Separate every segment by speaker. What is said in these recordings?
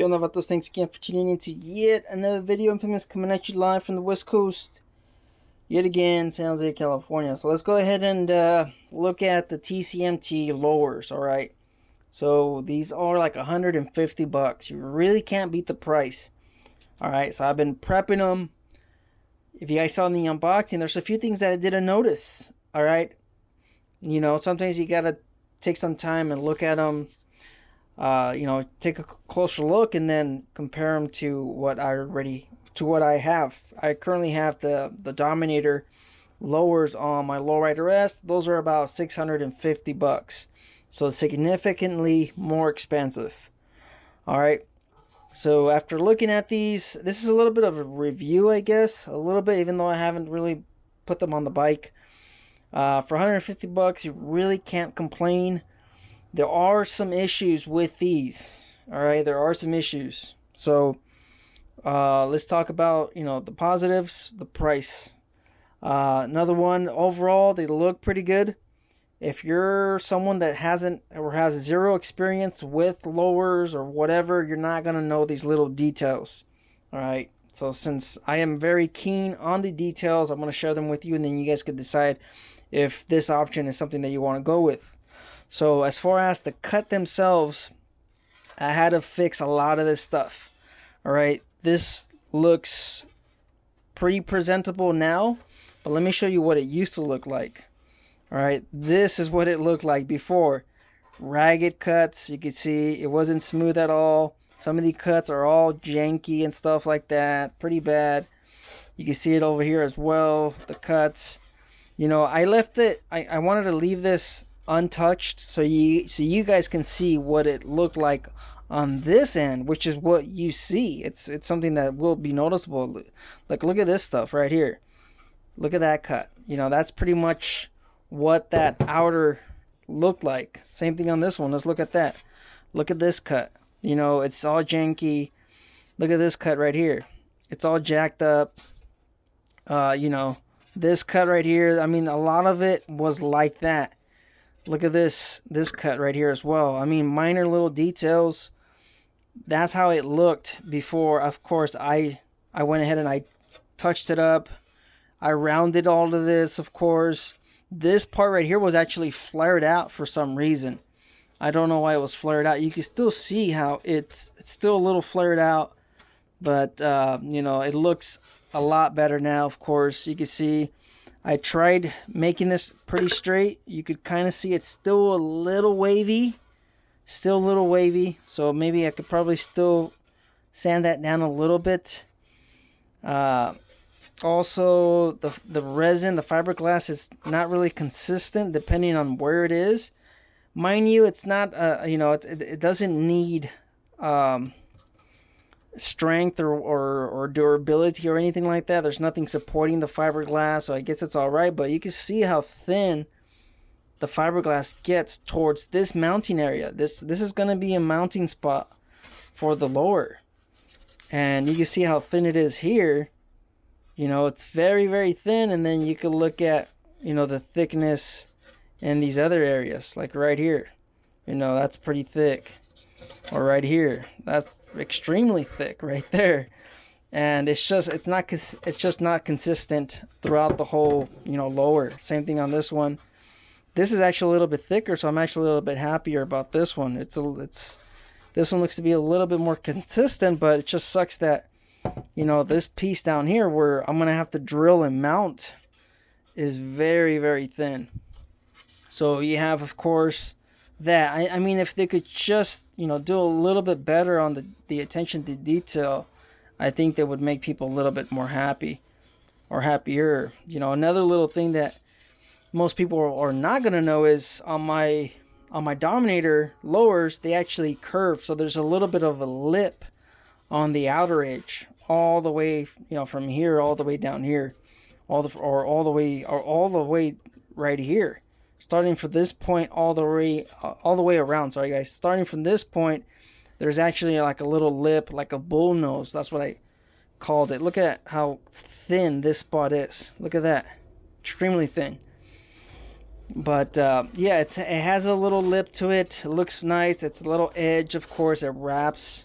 Speaker 1: ¿Qué onda, vatos? Thanks again for tuning in to yet another video. Infamous coming at you live from the West Coast. Yet again, San Jose, California. So let's go ahead and look at the TCMT lowers, alright? So these are like 150 bucks. You really can't beat the price. Alright, so I've been prepping them. If you guys saw in the unboxing, there's a few things that I didn't notice. Alright? You know, sometimes you gotta take some time and look at them. You know, take a closer look and then compare them to what I have. I currently have the Dominator lowers on my lowrider S. Those are about 650 bucks. So significantly more expensive. Alright. So after looking at these, this is a little bit of a review, I guess. A little bit, even though I haven't really put them on the bike. For 150 bucks, you really can't complain. There are some issues with these. Alright, there are some issues. So let's talk about, you know, the positives, the price. Another one, overall they look pretty good. If you're someone that hasn't or has zero experience with lowers or whatever, you're not gonna know these little details. Alright, so since I am very keen on the details, I'm gonna share them with you, and then you guys can decide if this option is something that you want to go with. So as far as the cut themselves, I had to fix a lot of this stuff. Alright, this looks pretty presentable now, but let me show you what it used to look like. Alright, this is what it looked like before. Ragged cuts, you can see it wasn't smooth at all. Some of the cuts are all janky and stuff like that, pretty bad. You can see it over here as well, the cuts. You know, I left it, I wanted to leave this untouched so you guys can see what it looked like on this end, which is what you see. It's something that will be noticeable. Like, look at this stuff right here. Look at that cut. You know, that's pretty much what that outer looked like. Same thing on this one. Let's look at that. Look at this cut. You know, it's all janky. Look at this cut right here. It's all jacked up. You know, this cut right here, I mean, a lot of it was like that. Look at this cut right here as well. I mean, minor little details. That's how it looked before. Of course, I went ahead and I touched it up. I rounded all of this, of course. This part right here was actually flared out for some reason. I don't know why it was flared out. You can still see how it's still a little flared out. But, you know, it looks a lot better now, of course. You can see I tried making this pretty straight. You could kind of see it's still a little wavy. Still a little wavy. So maybe I could probably still sand that down a little bit. Also, the resin, the fiberglass is not really consistent depending on where it is. Mind you, it's not, you know, it doesn't need strength or durability or anything like that. There's nothing supporting the fiberglass, so I guess it's alright, but you can see how thin the fiberglass gets towards this mounting area. This is going to be a mounting spot for the lower, and you can see how thin it is here. You know, it's very, very thin. And then you can look at, you know, the thickness in these other areas, like right here. You know, that's pretty thick. Or right here, that's extremely thick right there. And it's just not consistent throughout the whole, you know, lower. Same thing on this one. This is actually a little bit thicker, so I'm actually a little bit happier about this one. This one looks to be a little bit more consistent, but it just sucks that, you know, this piece down here where I'm gonna have to drill and mount is very, very thin. So you have, of course, that. I mean, if they could just, you know, do a little bit better on the attention to detail, I think that would make people a little bit more happy or happier. You know, another little thing that most people are not gonna know is on my Dominator lowers, they actually curve, so there's a little bit of a lip on the outer edge, all the way, you know, from here all the way down here, all the way right here. Starting from this point all the way around. Sorry guys, starting from this point, there's actually like a little lip, like a bull nose. That's what I called it. Look at how thin this spot is. Look at that, extremely thin. But yeah, it has a little lip to it. It looks nice. It's a little edge, of course. It wraps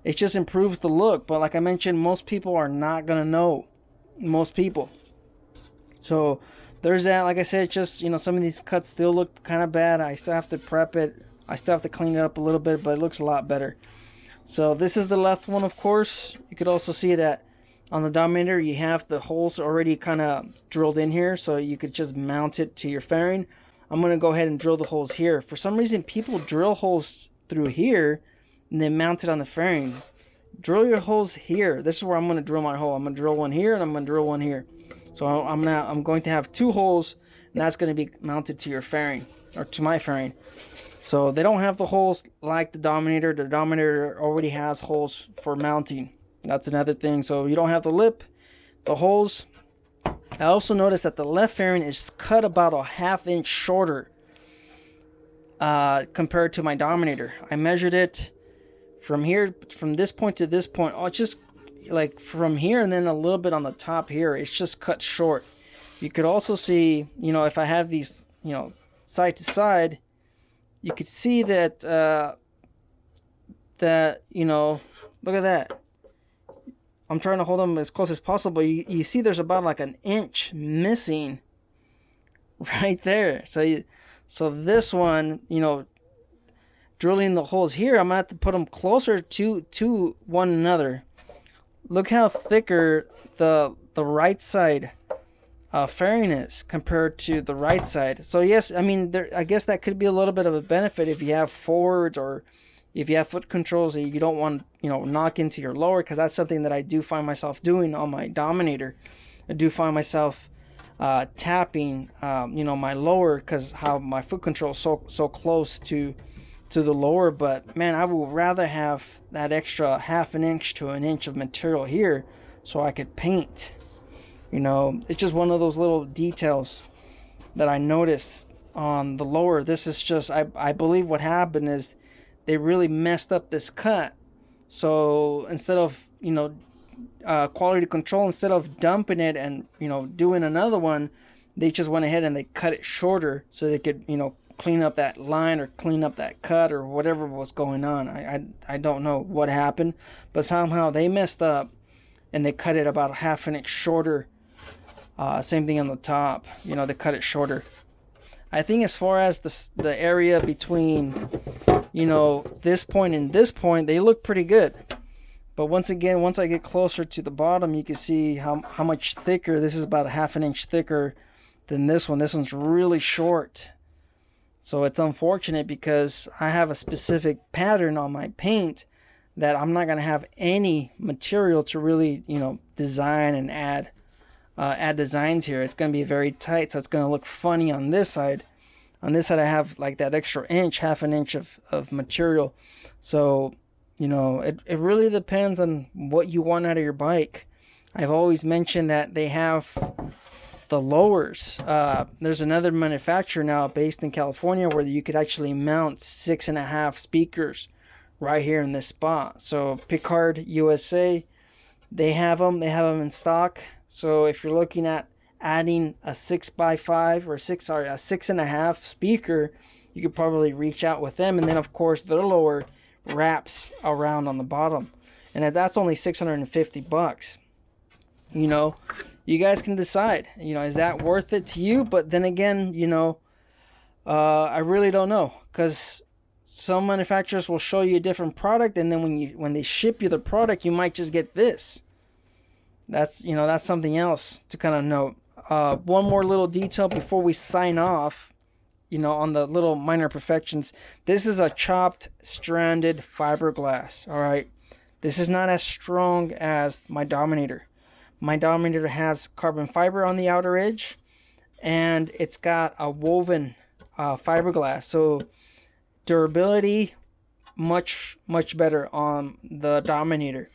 Speaker 1: It just improves the look. But like I mentioned, most people are not gonna know. Most people. So there's that. Like I said, just, you know, some of these cuts still look kind of bad. I still have to prep it. I still have to clean it up a little bit, but it looks a lot better. So this is the left one, of course. You could also see that on the Dominator you have the holes already kind of drilled in here, so you could just mount it to your fairing. I'm going to go ahead and drill the holes here. For some reason, people drill holes through here and then mount it on the fairing. Drill your holes here. This is where I'm going to drill my hole. I'm going to drill one here and I'm going to drill one here. So I'm going to have 2 holes, and that's going to be mounted to your fairing, or to my fairing. So they don't have the holes like the Dominator. The Dominator already has holes for mounting. That's another thing. So you don't have the lip, the holes. I also noticed that the left fairing is cut about a ½ inch shorter compared to my Dominator. I measured it from here, from this point to this point. Oh, it's just like from here and then a little bit on the top here. It's just cut short. You could also see, you know, if I have these, you know, side to side, you could see that you know, look at that. I'm trying to hold them as close as possible. You see there's about like an inch missing right there. So this one, you know, drilling the holes here, I'm gonna have to put them closer to one another. Look how thicker the right side fairing is compared to the right side. So yes, I mean, I guess that could be a little bit of a benefit if you have forwards, or if you have foot controls that you don't want, you know, knock into your lower, because that's something that I do find myself doing on my Dominator. I do find myself tapping, you know, my lower, because how my foot control is so close to the lower. But man, I would rather have that extra ½ inch to an inch of material here so I could paint. You know, it's just one of those little details that I noticed on the lower. This is just, I believe what happened is they really messed up this cut. So instead of, you know, quality control, instead of dumping it and, you know, doing another one, they just went ahead and they cut it shorter so they could, you know, clean up that line or clean up that cut or whatever was going on. I don't know what happened, but somehow they messed up and they cut it about ½ inch shorter. Same thing on the top, you know, they cut it shorter. I think as far as the area between, you know, this point and this point, they look pretty good. But once again, once I get closer to the bottom, you can see how much thicker. This is about ½ inch thicker than this one. This one's really short. So it's unfortunate because I have a specific pattern on my paint that I'm not going to have any material to really, you know, design and add designs here. It's going to be very tight, so it's going to look funny on this side. On this side I have like that extra inch, ½ an inch of material. So, you know, it really depends on what you want out of your bike. I've always mentioned that they have the lowers. There's another manufacturer now based in California where you could actually mount 6.5 speakers right here in this spot. So Picard USA, they have them in stock. So if you're looking at adding a 6x5 or a 6.5 speaker, you could probably reach out with them. And then of course their lower wraps around on the bottom, and that's only $650. You know, you guys can decide, you know, is that worth it to you? But then again, you know, I really don't know, because some manufacturers will show you a different product, and then when they ship you the product, you might just get this. That's, you know, that's something else to kind of note. One more little detail before we sign off, you know, on the little minor perfections. This is a chopped stranded fiberglass. All right, this is not as strong as my Dominator. My Dominator has carbon fiber on the outer edge, and it's got a woven fiberglass. So durability much better on the Dominator.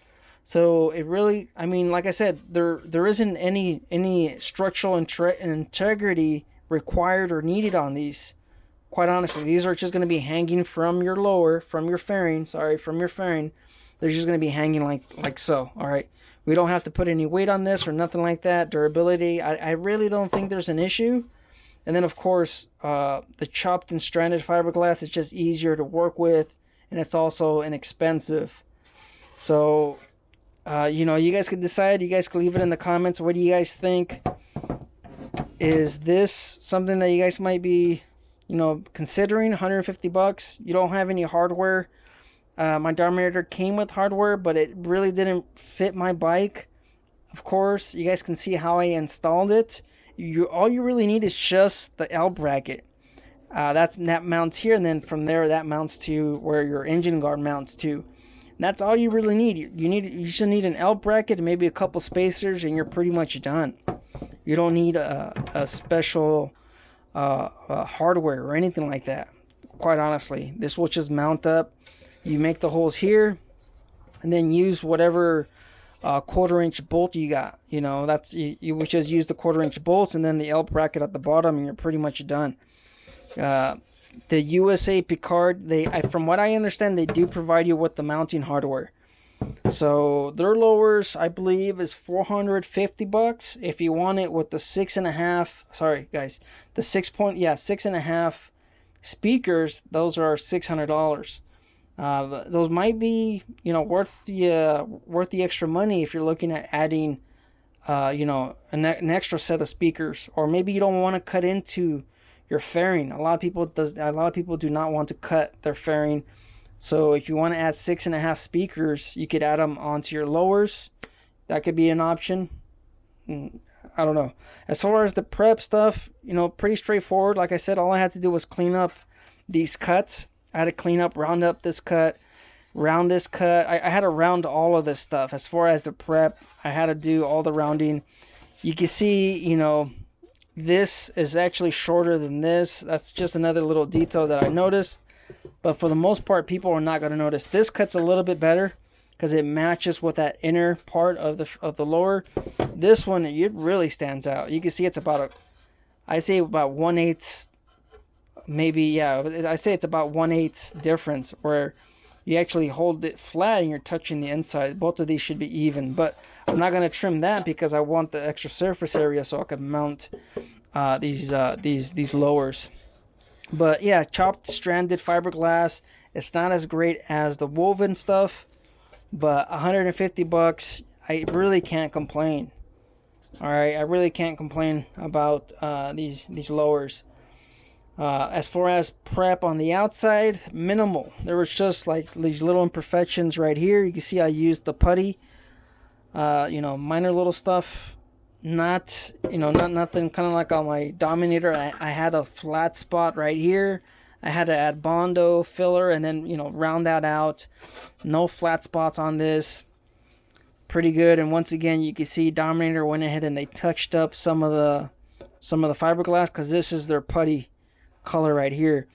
Speaker 1: So it really, I mean, like I said, there isn't any structural integrity required or needed on these. Quite honestly, these are just going to be hanging from your lower, from your fairing. They're just going to be hanging like so. All right, we don't have to put any weight on this or nothing like that. Durability, I really don't think there's an issue. And then of course, the chopped and stranded fiberglass is just easier to work with, and it's also inexpensive. So you know, you guys could decide. You guys can leave it in the comments. What do you guys think? Is this something that you guys might be, you know, considering? 150 bucks. You don't have any hardware. My Dominator came with hardware, but it really didn't fit my bike. Of course, you guys can see how I installed it. All you really need is just the L bracket. That mounts here, and then from there that mounts to where your engine guard mounts to. And that's all you really need. You should need an L bracket and maybe a couple spacers, and you're pretty much done. You don't need a special hardware or anything like that. Quite honestly, this will just mount up. You make the holes here, and then use whatever 1/4-inch bolt you got. You know, that's you would just use the 1/4-inch bolts, and then the L bracket at the bottom, and you're pretty much done. The USA Picard, from what I understand, they do provide you with the mounting hardware. So their lowers, I believe, is 450 bucks. If you want it with the 6.5, sorry guys, the 6.5 speakers, those are $600. Those might be, you know, worth the extra money if you're looking at adding, you know, an extra set of speakers, or maybe you don't want to cut into your fairing. A lot of people do not want to cut their fairing. So if you want to add 6.5 speakers, you could add them onto your lowers. That could be an option. I don't know. As far as the prep stuff, you know, pretty straightforward. Like I said, all I had to do was clean up these cuts. I had to clean up, round up this cut, round this cut. I had to round all of this stuff. As far as the prep, I had to do all the rounding. You can see, you know, this is actually shorter than this. That's just another little detail that I noticed. But for the most part, people are not going to notice. This cut's a little bit better because it matches with that inner part of the lower. This one, it really stands out. You can see it's about I say about 1/8, maybe, yeah. I say it's about 1/8 difference, where you actually hold it flat and you're touching the inside. Both of these should be even, but I'm not going to trim that because I want the extra surface area so I can mount these lowers. But yeah, chopped stranded fiberglass. It's not as great as the woven stuff, but 150 bucks, I really can't complain. All right, I really can't complain about these lowers. As far as prep on the outside, minimal. There was just like these little imperfections right here. You can see I used the putty. You know, minor little stuff. Not nothing. Kind of like on my Dominator, I had a flat spot right here. I had to add Bondo filler and then, you know, round that out. No flat spots on this. Pretty good. And once again, you can see Dominator went ahead and they touched up some of the fiberglass, because this is their putty color right here.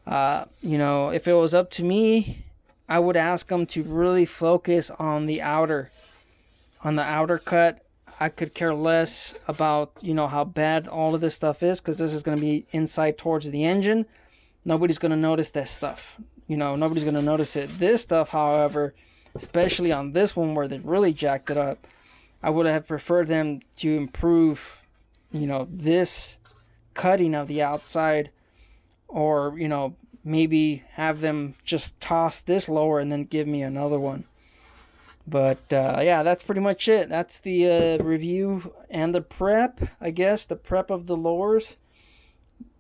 Speaker 1: You know, if it was up to me, I would ask them to really focus on the outer cut. I could care less about, you know, how bad all of this stuff is, because this is going to be inside towards the engine. Nobody's going to notice this stuff. You know, nobody's going to notice it. This stuff, however, especially on this one where they really jacked it up, I would have preferred them to improve, you know, this cutting of the outside, or, you know, maybe have them just toss this lower and then give me another one. But yeah, that's pretty much it. That's the review and the prep, I guess. The prep of the lowers.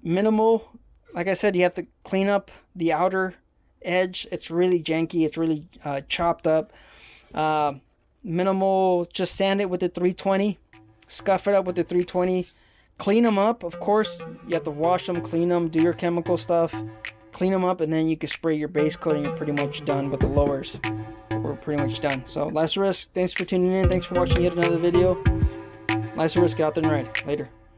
Speaker 1: Minimal. Like I said, you have to clean up the outer edge. It's really janky. It's really chopped up. Minimal. Just sand it with the 320. Scuff it up with the 320. Clean them up. Of course, you have to wash them, clean them, do your chemical stuff. Clean them up, and then you can spray your base coat, and you're pretty much done with the lowers. We're pretty much done. So, life's a risk. Thanks for tuning in. Thanks for watching yet another video. Life's a risk. Get out there and ride. Later.